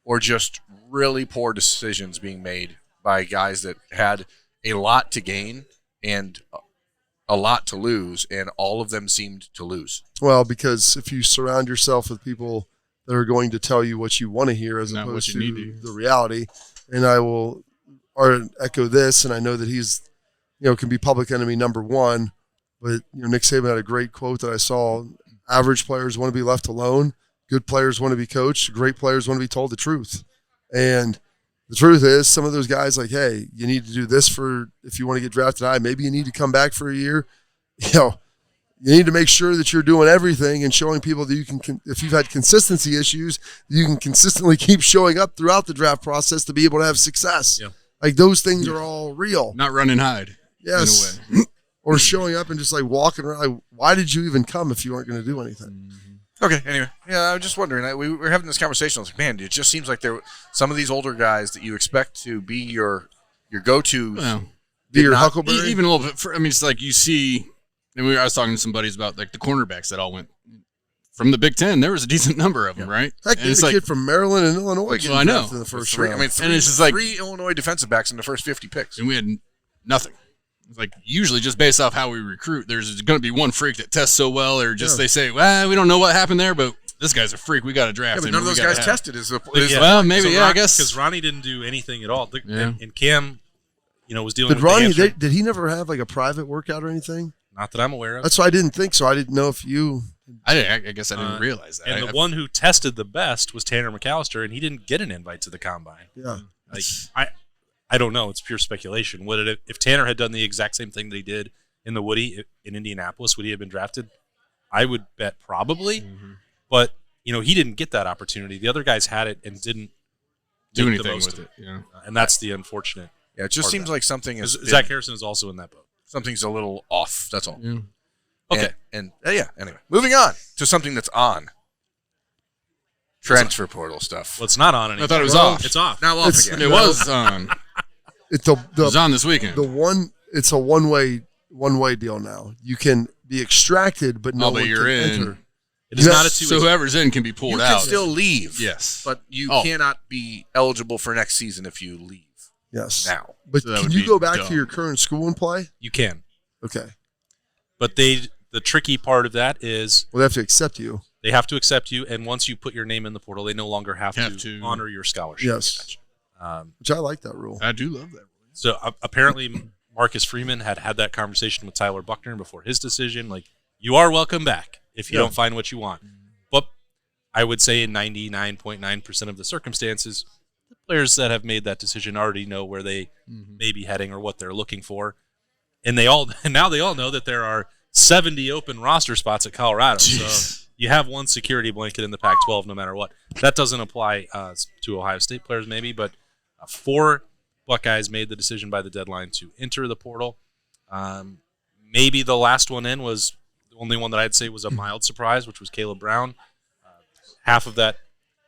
or just really poor decisions being made by guys that had a lot to gain and a lot to lose, and all of them seemed to lose. Well, because if you surround yourself with people that are going to tell you what you want to hear as opposed to the reality, and I will echo this, and I know that he's can be public enemy number one, but Nick Saban had a great quote that I saw: average players want to be left alone, good players want to be coached, great players want to be told the truth. And the truth is, some of those guys like, hey, you need to do this if you want to get drafted high. Maybe you need to come back for a year. You need to make sure that you're doing everything and showing people that you can, if you've had consistency issues, you can consistently keep showing up throughout the draft process to be able to have success. Yeah. Like those things are all real. Not run and hide. Yes. In a way. Or showing up and just like walking around. Like, why did you even come if you weren't going to do anything? Okay. Anyway, I was just wondering. We were having this conversation. I was like, man, it just seems like some of these older guys that you expect to be your go-to, be your Huckleberry. Even a little bit. It's like you see And I was talking to some buddies about like the cornerbacks that all went from the Big Ten. There was a decent number of them, right? Heck, And there's a kid from Maryland and Illinois getting I know. drafted in the first Three, round. I mean, three, And it's just like- three Illinois defensive backs in the first 50 picks. and we had nothing. It's like usually just based off how we recruit, there's going to be one freak that tests so well, or just they say, well, we don't know what happened there, but this guy's a freak. We got to draft Yeah, but him. none of those guys tested. Well, maybe, I guess. Because Ronnie didn't do anything at all. Yeah. And Cam, was dealing Did with Ronnie? the hamstring. Did he never have like a private workout or anything? Not that I'm aware of. That's why I didn't think so. I didn't know if you. I guess I didn't realize that. And the one who tested the best was Tanner McAllister, and he didn't get an invite to the combine. Yeah. I don't know. It's pure speculation. Would it, if Tanner had done the exact same thing that he did in the Woody in Indianapolis, would he have been drafted? I would bet probably. Mm-hmm. But he didn't get that opportunity. The other guys had it and didn't do make the anything most with of it. Yeah. And that's the unfortunate. Yeah, it just part seems of that. like something is Zach Harrison is also in that boat. something's a little off. That's all. Yeah. Okay. And anyway, moving on to something that's on. Transfer portal stuff. Well, it's not on anymore. I thought it was off. It's off. Now off again. It was on. It's It was on this weekend. It's a one way deal now. You can be extracted, but no but one you're can in. enter. It is Yeah. not a So two-way. whoever's in can be pulled You out. can still leave. Yes. But you Oh. cannot be eligible for next season if you leave Yes. now. But So that can would you be go back dumb. to your current school and play? You can. Okay. But the tricky part of that is Well, they have to accept you. they have to accept you, and once you put your name in the portal, they no longer have Have to to. honor your scholarship. Yes. Which I like that rule. I do love that. So apparently Marcus Freeman had that conversation with Tyler Buckner before his decision. Like, you are welcome back if you don't find what you want. But I would say in 99.9% of the circumstances, the players that have made that decision already know where they may be heading or what they're looking for. And now they all know that there are 70 open roster spots at Colorado. Jeez. So you have one security blanket in the Pac-12 no matter what. That doesn't apply to Ohio State players maybe, but 4 Buckeyes made the decision by the deadline to enter the portal. Maybe the last one in was the only one that I'd say was a mild surprise, which was Caleb Brown. Half of that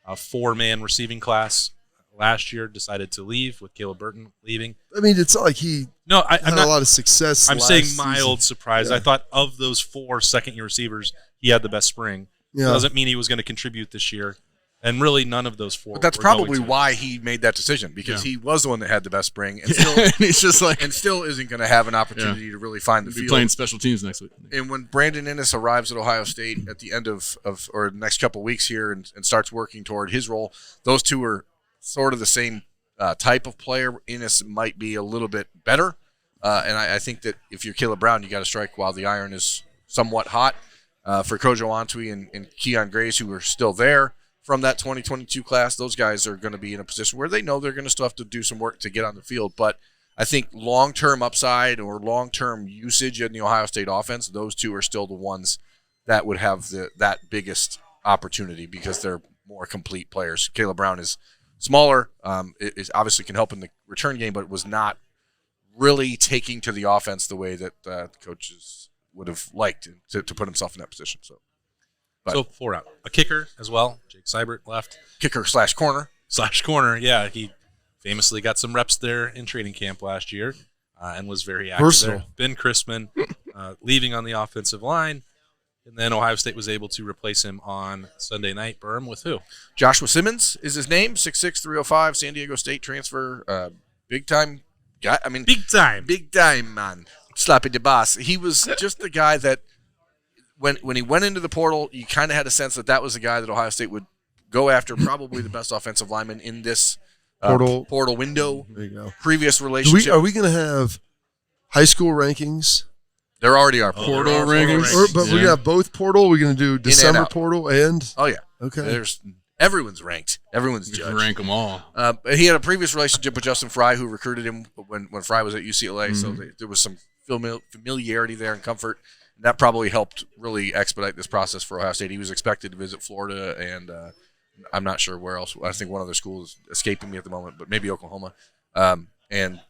4-man receiving class last year decided to leave, with Caleb Burton leaving. I mean, it's not like he I'm had not a lot of success. I'm last saying season. mild surprise. Yeah. I thought of those 4 second-year receivers, he had the best spring. Yeah. Doesn't mean he was going to contribute this year. And really, none of those 4. But that's were going probably to. why he made that decision, because he was the one that had the best spring and And he's just like and still isn't going to have an opportunity to really find the be field. playing special teams next week. And when Brandon Innes arrives at Ohio State at the end of or the next couple of weeks here and starts working toward his role, those two are sort of the same type of player. Innes might be a little bit better. And I think that if you're Caleb Brown, you got to strike while the iron is somewhat hot. For Kojo Antwi and Keon Grays, who are still there from that 2022 class, those guys are going to be in a position where they know they're going to still have to do some work to get on the field. But I think long-term upside or long-term usage in the Ohio State offense, those two are still the ones that would have that biggest opportunity because they're more complete players. Caleb Brown is smaller, is obviously can help in the return game, but was not really taking to the offense the way that coaches would have liked to put himself in that position. So 4 out. A kicker as well. Jake Seibert left. Kicker/corner. /corner, yeah. He famously got some reps there in training camp last year and was very active Versatile. there. Ben Chrisman leaving on the offensive line. And then Ohio State was able to replace him on Sunday night. Berm with who? Joshua Simmons is his name, 6'6", 305, San Diego State transfer. Big-time guy. I mean, Big time. Big time, man. Sloppy the boss. He was just the guy that when he went into the portal, you kind of had a sense that was the guy that Ohio State would go after, probably the best offensive lineman in this portal window. There you go. Previous relationship. Are we going to have high school rankings? There already are Portal rankings. But we're going to have both portal? We're going to do December out. portal and? Oh, yeah. Okay. Everyone's ranked. Everyone's You can judged. rank them all. He had a previous relationship with Justin Fry, who recruited him when Fry was at UCLA. So there was some familiarity there and comfort. And that probably helped really expedite this process for Ohio State. He was expected to visit Florida, and I'm not sure where else. I think one other school is escaping me at the moment, but maybe Oklahoma. And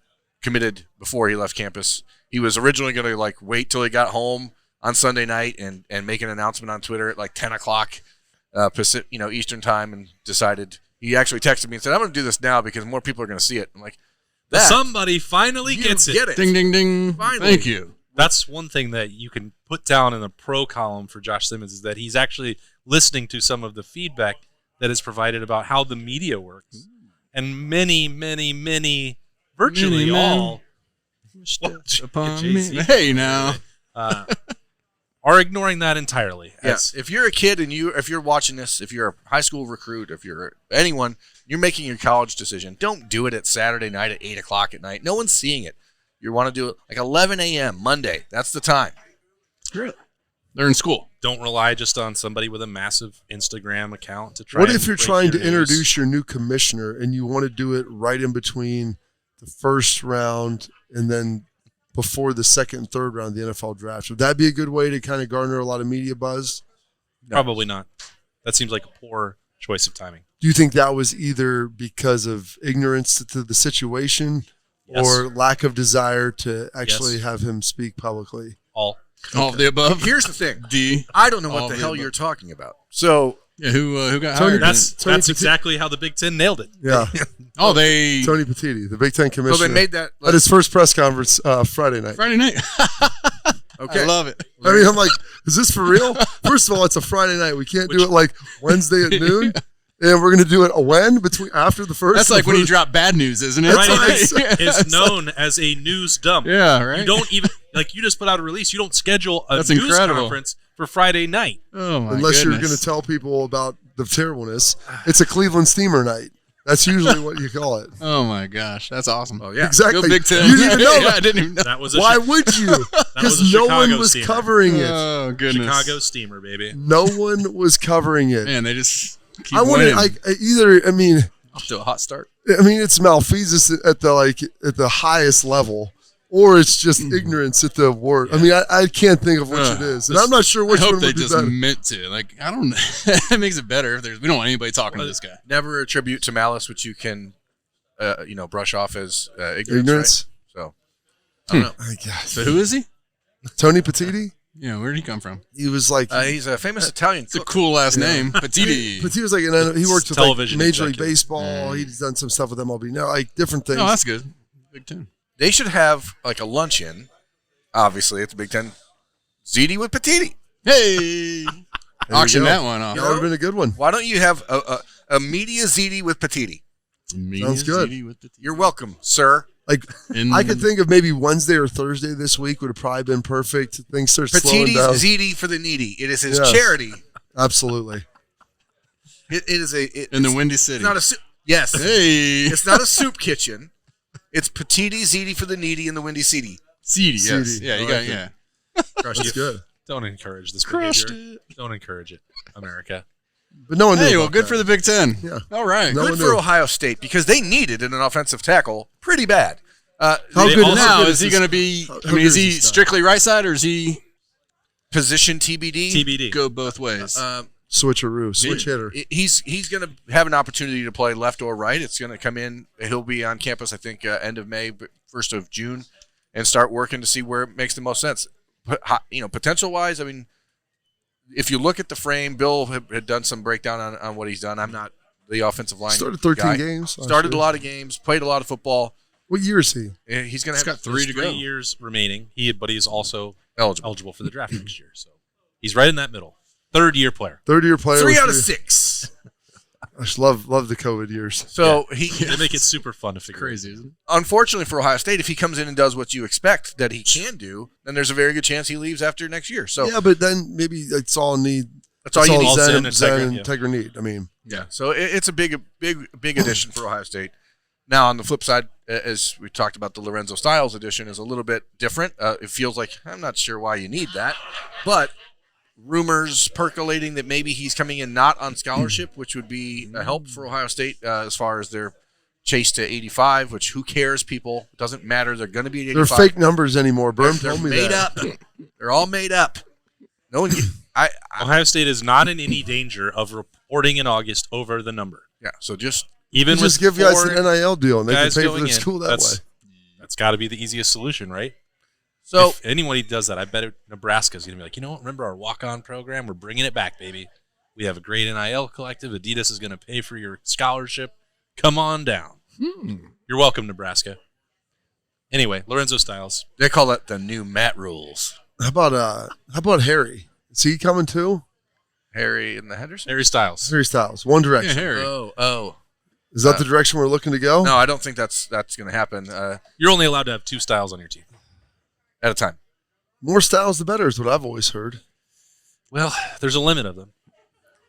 committed before he left campus. He was originally going to wait till he got home on Sunday night and make an announcement on Twitter at 10 o'clock. Eastern time, and decided he actually texted me and said, "I'm going to do this now because more people are going to see it." I'm like, Somebody finally gets it. Get it. Ding, ding, ding. Finally. Thank you. That's one thing that you can put down in the pro column for Josh Simmons, is that he's actually listening to some of the feedback that is provided about how the media works. And many, virtually all, upon me. Hey, now. Are ignoring that entirely. Yes. If you're a kid and if you're watching this, if you're a high school recruit, if you're anyone, you're making your college decision, don't do it at Saturday night at 8 o'clock at night. No one's seeing it. You want to do it like 11 a.m. Monday. That's the time. Really? They're in school. Don't rely just on somebody with a massive Instagram account to try. What and if you're break trying your to news? introduce your new commissioner and you want to do it right in between the first round and then before the second and third round of the NFL draft? Would that be a good way to kind of garner a lot of media buzz? Probably not. That seems like a poor choice of timing. Do you think that was either because of ignorance to the situation or lack of desire to actually have him speak publicly? All of the above. Here's the thing. D. I don't know what the hell you're talking about. So yeah, who got Tony- hired? That's exactly how the Big Ten nailed it. Yeah. Tony Petitti, the Big Ten commissioner. So they made that at his first press conference Friday night. Okay. I love it. I mean, I'm like, is this for real? First of all, it's a Friday night. We can't do it like Wednesday at noon. And we're going to do it after the first. That's like when you drop bad news, isn't it? Friday is known as a news dump. Yeah, right. You don't even you just put out a release. You don't schedule a That's news incredible. conference for Friday night. Oh my Unless goodness. you're going to tell people about the terribleness. It's a Cleveland Steamer night. That's usually what you call it. Oh my gosh, that's awesome. Oh yeah, exactly. Go Big Ten. You didn't even know that. I didn't even know. That was Why would you? Because no one was covering it. Oh goodness. Chicago Steamer, baby. No one was covering it. Man, they just keep I winning. wanted Off to a hot start. it's malfeasance at the highest level, or it's just ignorance at the worst. I mean, I can't think of which it is, and I'm not sure which I hope one they would be just better. meant to. Like, I don't know. It makes it better if we don't want anybody talking to this guy. Never attribute to malice, which you can, brush off as ignorance. Ignorance. Right? So I don't know. I guess. So who is he? Tony Petitti. Yeah, where did he come from? He was like he's a famous Italian It's a cook. cool last name, Petiti. But he was like, he worked with Television Major League executive. Baseball. He's done some stuff with MLB. No, like different things. Oh, that's good. Big Ten. They should have like a luncheon, obviously at the Big Ten. Ziti with Petiti. Hey, auction that one off. That would have been a good one. Why don't you have a media Ziti with Petiti? Sounds good. You're welcome, sir. Like I could think of maybe Wednesday or Thursday this week would have probably been perfect. Things start slowing Petiti's down. Ziti for the needy. It is his Yes. charity. Absolutely. It is in the Windy City. It's not a soup. Yes. Hey, It's not a soup kitchen. It's Petiti Ziti for the needy in the Windy City. Seedy, yes. Seedy. Yeah, you got yeah. That's good. Don't encourage this Crushed behavior. Don't encourage it, America. But no one knew. Hey, well, about good that. for the Big Ten. Yeah. All right. No Good one for knew. Ohio State because they needed an offensive tackle pretty bad. How They good also- Now, good is he this- going to be? how I good mean, is is he this guy? strictly right side, or is he Position TBD. TBD. go both ways? switcheroo, switch hitter? He's going to have an opportunity to play left or right. It's going to come in. He'll be on campus, I think, end of May, 1st of June, and start working to see where it makes the most sense. Potential-wise, I mean, if you look at the frame, Bill had done some breakdown on what he's done. I'm not the offensive line Started 13 guy. games. last Started a year. lot of games, played a lot of football. What year is he? He's going to He's have got 3 to 3 go. years remaining. But he's also eligible. eligible for the draft next year. So he's right in that middle. Third-year player. Third-year player. 3 with out of three- 6. I just love the COVID years. So They make it super fun to figure Crazy, isn't it? unfortunately for Ohio State, if he comes in and does what you expect that he can do, then there's a very good chance he leaves after next year. So Yeah, but then maybe it's all need. that's all you need. All Zen, Zen, Zen Integra, and yeah. Integra need. I mean, Yeah. So it's a big addition for Ohio State. Now, on the flip side, as we talked about, the Lorenzo Styles edition is a little bit different. It feels like I'm not sure why you need that, but rumors percolating that maybe he's coming in not on scholarship, which would be a help for Ohio State as far as their chase to 85, which who cares, people? It doesn't matter. They're going to be at 85. they're fake numbers anymore. Berm They're told me made that. up. They're all made up. No one. Ohio State is not in any danger of reporting in August over the number. Yeah. So just Even You with just give guys four an NIL deal and they can guys pay for going their in, school that way. That's got to be the easiest solution, right? so If anybody does that, I bet Nebraska's going to be like, you know what? Remember our walk-on program? We're bringing it back, baby. We have a great NIL collective. Adidas is going to pay for your scholarship. Come on down. You're welcome, Nebraska. Anyway, Lorenzo Styles. They call that the new Matt rules. How about Harry? Is he coming too? Harry and the Henderson? Harry Styles. Harry Styles. One direction. Yeah, Harry. Oh. Is that the direction we're looking to go? No, I don't think that's going to happen You're only allowed to have 2 Styles on your team. at a time. More Styles, the better is what I've always heard. Well, there's a limit of them.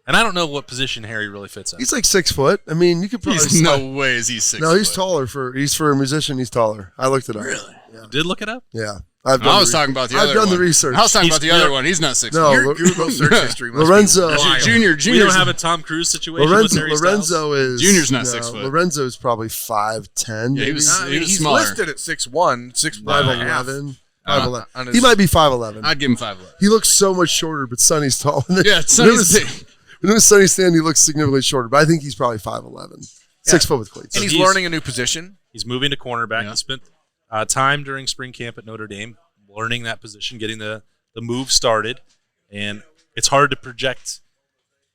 And I don't know what position Harry really fits in. He's like 6 foot. I mean, you could probably. No way is he 6 No, foot. he's taller for a musician. He's taller. I looked it up. Really? Yeah. You did look it up? Yeah. I was talking about the other one. I've done the research. I was talking about the He's- other one. He's not 6 No, foot. Lo- Google search history must Lorenzo. be wild. Junior. We don't have a Tom Cruise situation with Harry Styles. Lorenzo is Junior's not 6 foot. Lorenzo is probably 5'10". Yeah, he was- I mean, he's smaller. listed at 6'1", 6'1". 5'11". on his- He might be 5'11". I'd give him 5'11". He looks so much shorter, but Sonny's tall. Yeah, Sonny's big. When it was Sonny stand, he looks significantly shorter, but I think he's probably 5'11". 6 foot with cleats. And he's learning a new position. He's moving to cornerback. Yeah. He spent time during spring camp at Notre Dame learning that position, getting the move started. And it's hard to project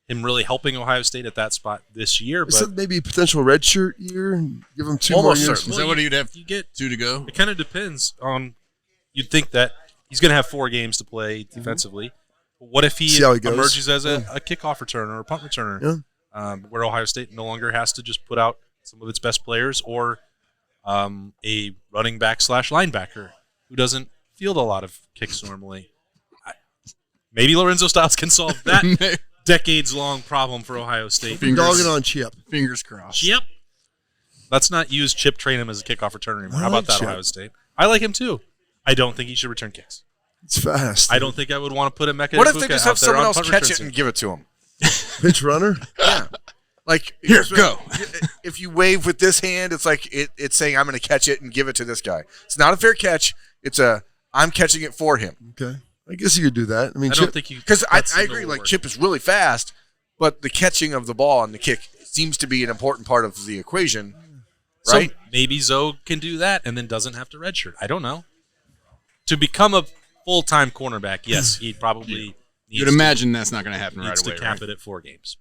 him really helping Ohio State at that spot this year. I said But maybe a potential redshirt year and give him 2 Almost more years. certain. Is that what you'd have you get 2 to go? it kind of depends on. You'd think that he's going to have 4 games to play defensively. But what if he See how he goes. emerges as a kickoff returner or a punt returner, where Ohio State no longer has to just put out some of its best players, or a running back / linebacker who doesn't field a lot of kicks normally? Maybe Lorenzo Styles can solve that decades-long problem for Ohio State. Dogging on Chip. Fingers crossed. Chip. Let's not use Chip, train him as a kickoff returner anymore. I How about like that, Chip. Ohio State? I like him too. I don't think he should return kicks. It's fast. I don't think I would want to put a Mecca. What if they Ibuka just out have there someone on else punt catch return it team. and give it to him? Pinch runner? Yeah. Like, Here, go. If you wave with this hand, it's like it's saying, I'm going to catch it and give it to this guy. It's not a fair catch. It's I'm catching it for him. Okay. I guess you could do that. I mean, I Chip, don't think you Because I that signal agree, will like work. Chip is really fast, but the catching of the ball and the kick seems to be an important part of the equation, right? So maybe Zoe can do that and then doesn't have to redshirt. I don't know. To become a full-time cornerback, yes, he'd probably You'd imagine that's not going to happen right needs away, to cap right? it at 4 games.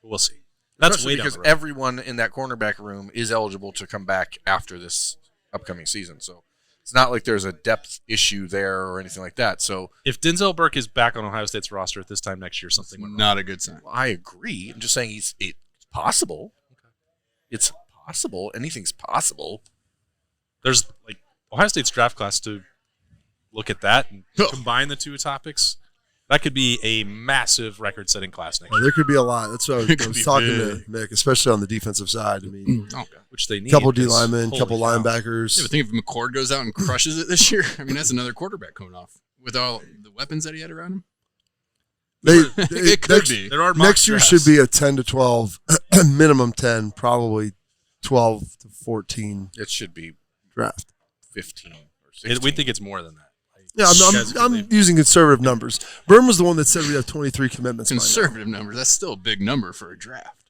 But we'll see. That's Especially way down because the road. everyone in that cornerback room is eligible to come back after this upcoming season. So it's not like there's a depth issue there or anything like that. So If Denzel Burke is back on Ohio State's roster at this time next year, something went wrong. Not a good sign. I agree. I'm just saying it's possible. It's possible. Anything's possible. There's like Ohio State's draft class to look at that and combine the 2 topics. That could be a massive record-setting class next year, there could be a lot. That's what I It could was be talking big. to Mick, especially on the defensive side. I mean, which they need. couple D 'cause linemen, holy couple cow. linebackers. Yeah, but think if McCord goes out and crushes it this year, I mean, that's another quarterback coming off with all the weapons that he had around him. It could next, be. There are mock Next year drafts. should be a 10 to 12, minimum 10, probably 12 to 14 It should be draft. 15 or 16. We think it's more than that. Yeah, You guys can I'm leave. using conservative numbers. Burn was the one that said we have 23 commitments. by now. Conservative numbers. That's still a big number for a draft.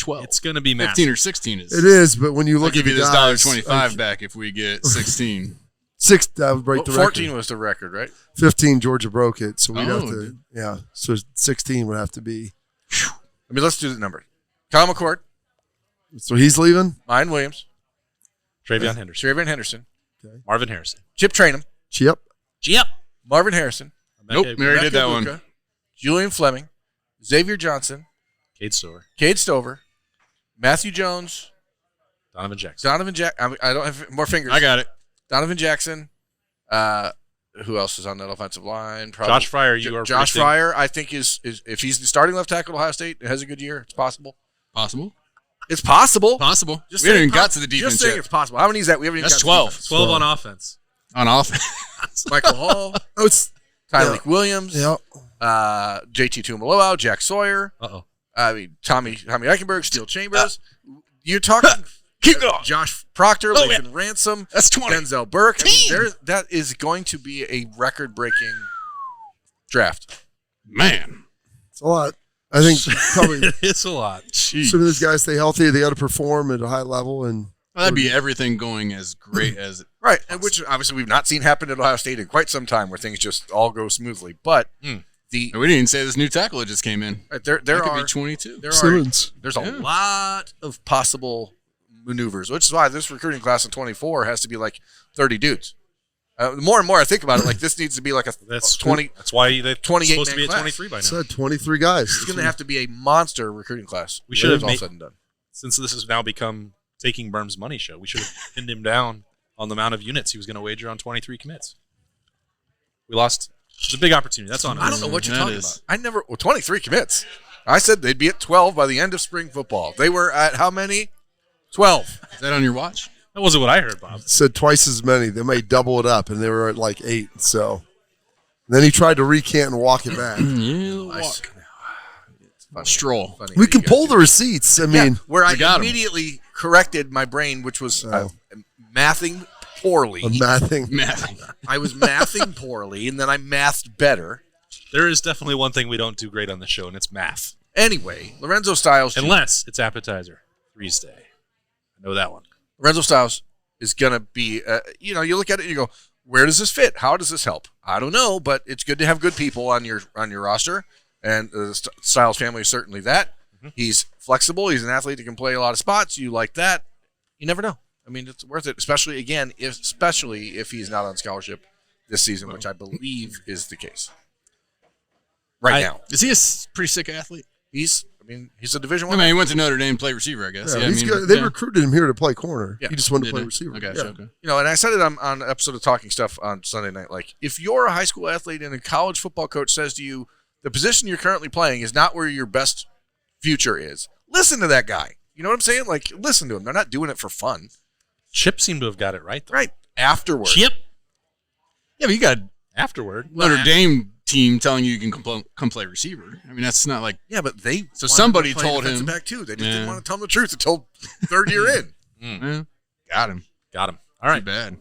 12. It's going to be massive. 15 or 16 is. It is, but when you I'll look give at you the this guys, $1.25 like, back if we get 16. 6, that would break the 14 record. was the record, right? 15, Georgia broke it, so we'd have Oh, to, yeah. So 16 would have to be. I mean, let's do the numbers. Kyle McCord, So he's leaving. Ryan Williams, Travion Henderson, Travion Henderson, Marvin Harrison. Chip Trainum, Chip. Yep. Marvin Harrison, Nope, we already did that Rebecca one. Ibuka, Julian Fleming, Xavier Johnson, Cade Stover, Cade Stover, Matthew Jones, Donovan Jackson. Donovan Jackson. I don't have more fingers. I got it. Donovan Jackson. Who else is on that offensive line? Probably Josh Fryer, you are Josh predicting- Fryer, I think is if he's the starting left tackle at Ohio State, it has a good year. It's possible. Possible. It's possible. Possible. Just we haven't saying even got to the defense Just saying yet. it's possible. How many is that? We haven't even That's got to 12. defense. 12 on offense. On offense. Michael Hall, Oh, it's Tyreek Williams, yeah. JT Tuimoloau, Jack Sawyer. Uh-oh. I mean, Tommy Eichenberg, Steel Chambers. You're talking. Keep going. Josh Proctor, Oh, Lathan Ransom, That's 20. Denzel Burke. I mean, that is going to be a record-breaking draft. Man. It's a lot. I think probably It's a lot. Jeez. some of these guys stay healthy. They got to perform at a high level, and Well, that'd be everything going as great as Right, and which obviously we've not seen happen at Ohio State in quite some time, where things just all go smoothly. But we didn't even say this new tackle that just came in. there That could are be 22. there Simmons. There's a lot of possible maneuvers, which is why this recruiting class in 24 has to be like 30 dudes. The more and more I think about it, like this needs to be like a 20. That's why they're 28 supposed to be at class. 23 by now. Said 23 guys. It's going to have to be a monster recruiting class. We should have all made, said and done. since this has now become Taking Berm's money show, we should have pinned him down on the amount of units he was going to wager on 23 commits. We lost. It's a big opportunity. That's on us. I don't know what you're talking about. 23 commits. I said they'd be at 12 by the end of spring football. They were at how many? 12. Is that on your watch? That wasn't what I heard, Bob. Said twice as many. They might double it up, and they were at like 8. So then he tried to recant and walk it back. Stroll. Funny We can pull the receipts. I mean, where I immediately corrected my brain, which was mathing poorly. Mathing. I was mathing poorly, and then I mathed better. There is definitely one thing we don't do great on the show, and it's math. Anyway, Lorenzo Styles. Unless it's appetizer. Freeze day. I know that one. Lorenzo Styles is going to be, you look at it and you go, where does this fit? How does this help? I don't know, but it's good to have good people on your roster, and the Styles family is certainly that. Mm-hmm. He's flexible. He's an athlete that can play a lot of spots. You like that. You never know. I mean, it's worth it, especially if he's not on scholarship this season, which I believe is the case now. Is he a pretty sick athlete? He's a Division I. I mean, he went to Notre Dame to play receiver, I guess. he's good. They recruited him here to play corner. Yeah. He just wanted to play receiver. Okay, okay. And I said it on an episode of Talking Stuff on Sunday night. Like, if you're a high school athlete and a college football coach says to you, the position you're currently playing is not where your best future is, listen to that guy. You know what I'm saying? Like, listen to him. They're not doing it for fun. Chip seemed to have got it right, though. Right. Afterwards. Chip? Yeah, but you got afterward. Notre Dame team telling you can come play receiver. I mean, that's not like somebody told him back too. They just didn't want to tell him the truth until third year in. Yeah. Got him. All right. Too bad.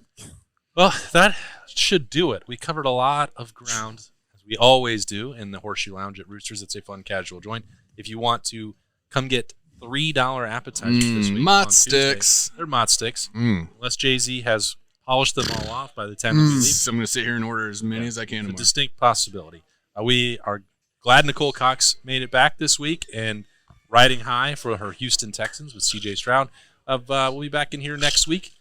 Well, that should do it. We covered a lot of ground, as we always do, in the Horseshoe Lounge at Roosters. It's a fun, casual joint. If you want to come get $3 appetizers this week, Mott sticks. They're Mott sticks. Unless Jay-Z has polished them all off by the time that we leave. So I'm going to sit here and order as many as I can It's a tomorrow. distinct possibility. We are glad Nicole Cox made it back this week and riding high for her Houston Texans with CJ Stroud. We'll be back in here next week.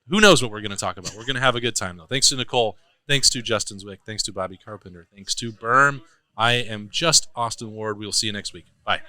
Who knows what we're going to talk about? We're going to have a good time, though. Thanks to Nicole. Thanks to Justin Zwick. Thanks to Bobby Carpenter. Thanks to Berm. I am just Austin Ward. We'll see you next week. Bye.